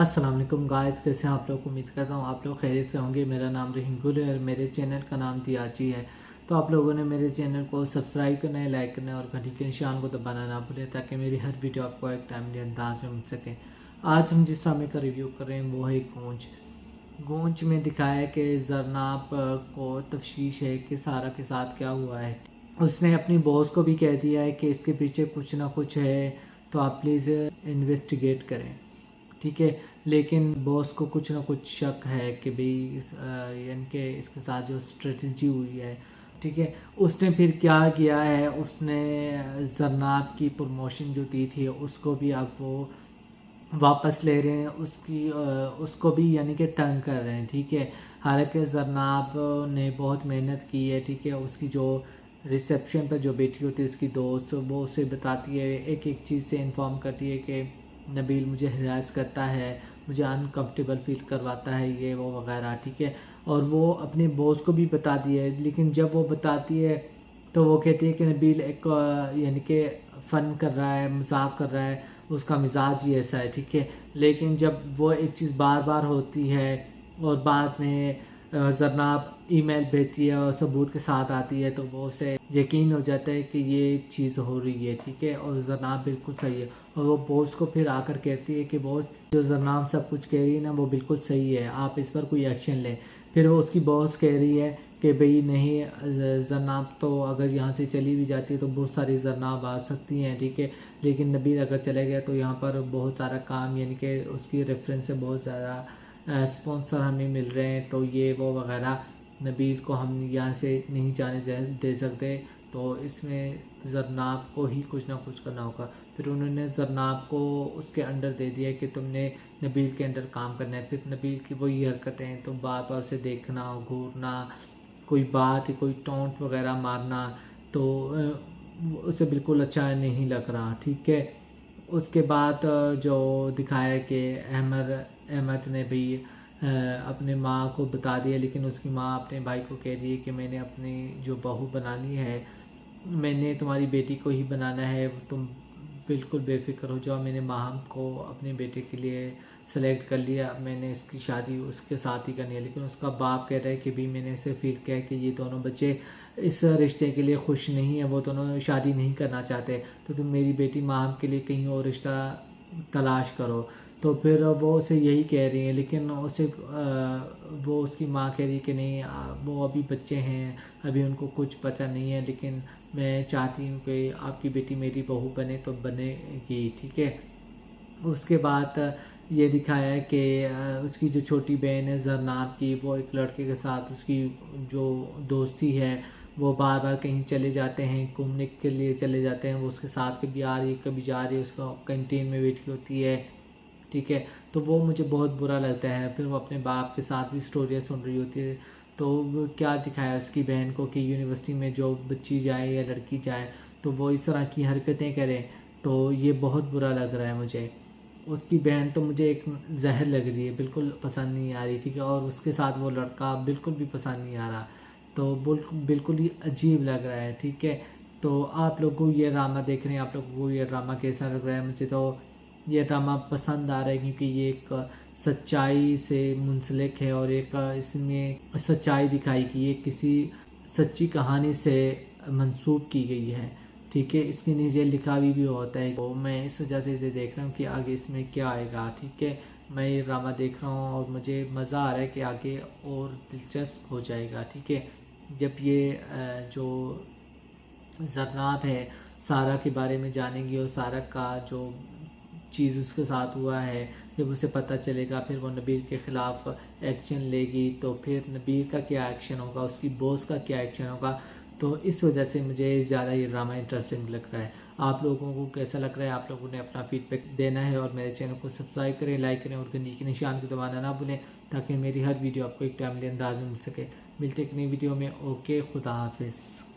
अस्सलाम वालेकुम गाइस, कैसे हैं आप लोग। उम्मीद करता हूँ आप लोग खैरियत से होंगे। मेरा नाम रहीम गुल है और मेरे चैनल का नाम दियाची है। तो आप लोगों ने मेरे चैनल को सब्सक्राइब करना है, लाइक करना है और घंटी के निशान को दबाना ना भूलें ताकि मेरी हर वीडियो आपको एक टाइमली अंदाज में मिल सके। आज हम जिस ड्रामे का रिव्यू कर रहे हैं वो है गूंज। गूंज में दिखाया है कि जरनाब को तफ्शीश है कि सारा के साथ क्या हुआ है। उसने अपनी बॉस को भी कह दिया है कि इसके पीछे कुछ ना कुछ है, तो आप प्लीज़ इन्वेस्टिगेट करें, ठीक है। लेकिन बॉस को कुछ ना कुछ शक है कि भाई यानी कि इसके साथ जो स्ट्रेटजी हुई है, ठीक है। उसने फिर क्या किया है, उसने जरनाब की प्रमोशन जो दी थी उसको भी अब वो वापस ले रहे हैं, उसको भी यानी कि तंग कर रहे हैं, ठीक है। हालांकि जरनाब ने बहुत मेहनत की है, ठीक है। उसकी जो रिसेप्शन पर जो बैठी होती है उसकी दोस्त, वो उसे बताती है, एक एक चीज़ से इन्फॉर्म करती है कि नबील मुझे हरास करता है, मुझे अनकम्फर्टेबल फील करवाता है, ये वो वगैरह, ठीक है। और वो अपने बॉस को भी बताती है, लेकिन जब वो बताती है तो वो कहती है कि नबील एक यानी कि फ़न कर रहा है, मजाक कर रहा है, उसका मिजाज ही ऐसा है, ठीक है। लेकिन जब वो एक चीज़ बार बार होती है और बाद में जरनाब ईमेल भेजती है और सबूत के साथ आती है, तो वो उसे यकीन हो जाता है कि ये चीज़ हो रही है, ठीक है। और जरनाब बिल्कुल सही है। और वो बॉस को फिर आकर कहती है कि बॉस, जो जरनाब सब कुछ कह रही है ना वो बिल्कुल सही है, आप इस पर कोई एक्शन लें। फिर वो उसकी बॉस कह रही है कि भाई नहीं, जरनाब तो अगर यहाँ से चली भी जाती है तो बहुत सारी जरनाब आ सकती हैं, ठीक है। लेकिन नबील अगर चले गए तो यहाँ पर बहुत सारा काम, यानी कि उसकी रेफरेंस से बहुत ज़्यादा स्पॉन्सर हमें मिल रहे हैं, तो ये वो वगैरह, नबील को हम यहाँ से नहीं जाने दे सकते, तो इसमें जरनाब को ही कुछ ना कुछ करना होगा। फिर उन्होंने जरनाब को उसके अंडर दे दिया कि तुमने नबील के अंडर काम करना है। फिर नबील की वही हरकतें, तो बार बार उसे देखना, घूरना, कोई बात, कोई टोंट वगैरह मारना, तो उसे बिल्कुल अच्छा नहीं लग रहा, ठीक है। उसके बाद जो दिखाया कि अहमद ने भी अपने माँ को बता दिया, लेकिन उसकी माँ अपने भाई को कह रही है कि मैंने अपनी जो बहू बनानी है, मैंने तुम्हारी बेटी को ही बनाना है, तुम बिल्कुल बेफिक्र हो जाओ। मैंने माहम को अपने बेटे के लिए सेलेक्ट कर लिया, मैंने इसकी शादी उसके साथ ही करनी है। लेकिन उसका बाप कह रहा है कि भी मैंने इसे फील किया है कि ये दोनों बच्चे इस रिश्ते के लिए खुश नहीं है, वो दोनों शादी नहीं करना चाहते, तो तुम मेरी बेटी माहम के लिए कहीं और रिश्ता तलाश करो। तो फिर वो उसे यही कह रही है, लेकिन वो उसकी माँ कह रही है कि नहीं, वो अभी बच्चे हैं, अभी उनको कुछ पता नहीं है, लेकिन मैं चाहती हूँ कि आपकी बेटी मेरी बहू बने तो बनेगी, ठीक है। उसके बाद ये दिखाया है कि उसकी जो छोटी बहन है जरनाब की, वो एक लड़के के साथ, उसकी जो दोस्ती है, वो बार बार कहीं चले जाते हैं, घूमने के लिए चले जाते हैं, वो उसके साथ कभी आ रही है कभी जा रही है, उसको कैंटीन में बैठी होती है, ठीक है। तो वो मुझे बहुत बुरा लगता है। फिर वो अपने बाप के साथ भी स्टोरियाँ सुन रही होती है, तो वो क्या दिखाया उसकी बहन को कि यूनिवर्सिटी में जो बच्ची जाए या लड़की जाए तो वो इस तरह की हरकतें करे, तो ये बहुत बुरा लग रहा है मुझे। उसकी बहन तो मुझे एक जहर लग रही है, बिल्कुल पसंद नहीं आ रही, ठीक है। और उसके साथ वो लड़का बिल्कुल भी पसंद नहीं आ रहा, तो बिल्कुल ही अजीब लग रहा है, ठीक है। तो आप लोगों को ये ड्रामा देख रहे हैं, आप लोगों को ये ड्रामा कैसा लग रहा है। मुझे तो ये ड्रामा पसंद आ रहा है क्योंकि ये एक सच्चाई से मुंसलिक है और एक इसमें सच्चाई दिखाई गई है, किसी सच्ची कहानी से मंसूब की गई है, ठीक है। इसके नीचे लिखा भी होता है, तो मैं इस वजह से इसे देख रहा हूँ कि आगे इसमें क्या आएगा, ठीक है। मैं ये ड्रामा देख रहा हूँ और मुझे मज़ा आ रहा है कि आगे और दिलचस्प हो जाएगा, ठीक है। जब ये जो जरनाब है सारा के बारे में जानेंगी और सारा का जो चीज़ उसके साथ हुआ है जब उसे पता चलेगा, फिर वो नबील के ख़िलाफ़ एक्शन लेगी, तो फिर नबील का क्या एक्शन होगा, उसकी बॉस का क्या एक्शन होगा। तो इस वजह से मुझे ज़्यादा ये ड्रामा इंटरेस्टिंग लग रहा है। आप लोगों को कैसा लग रहा है, आप लोगों ने अपना फीडबैक देना है और मेरे चैनल को सब्सक्राइब करें, लाइक करें और घंटी के निशान को दबाना ना भूलें ताकि मेरी हर वीडियो आपको एक टाइमली अंदाज में मिल सके। मिलते एक नई वीडियो में। ओके, खुदा हाफिज़।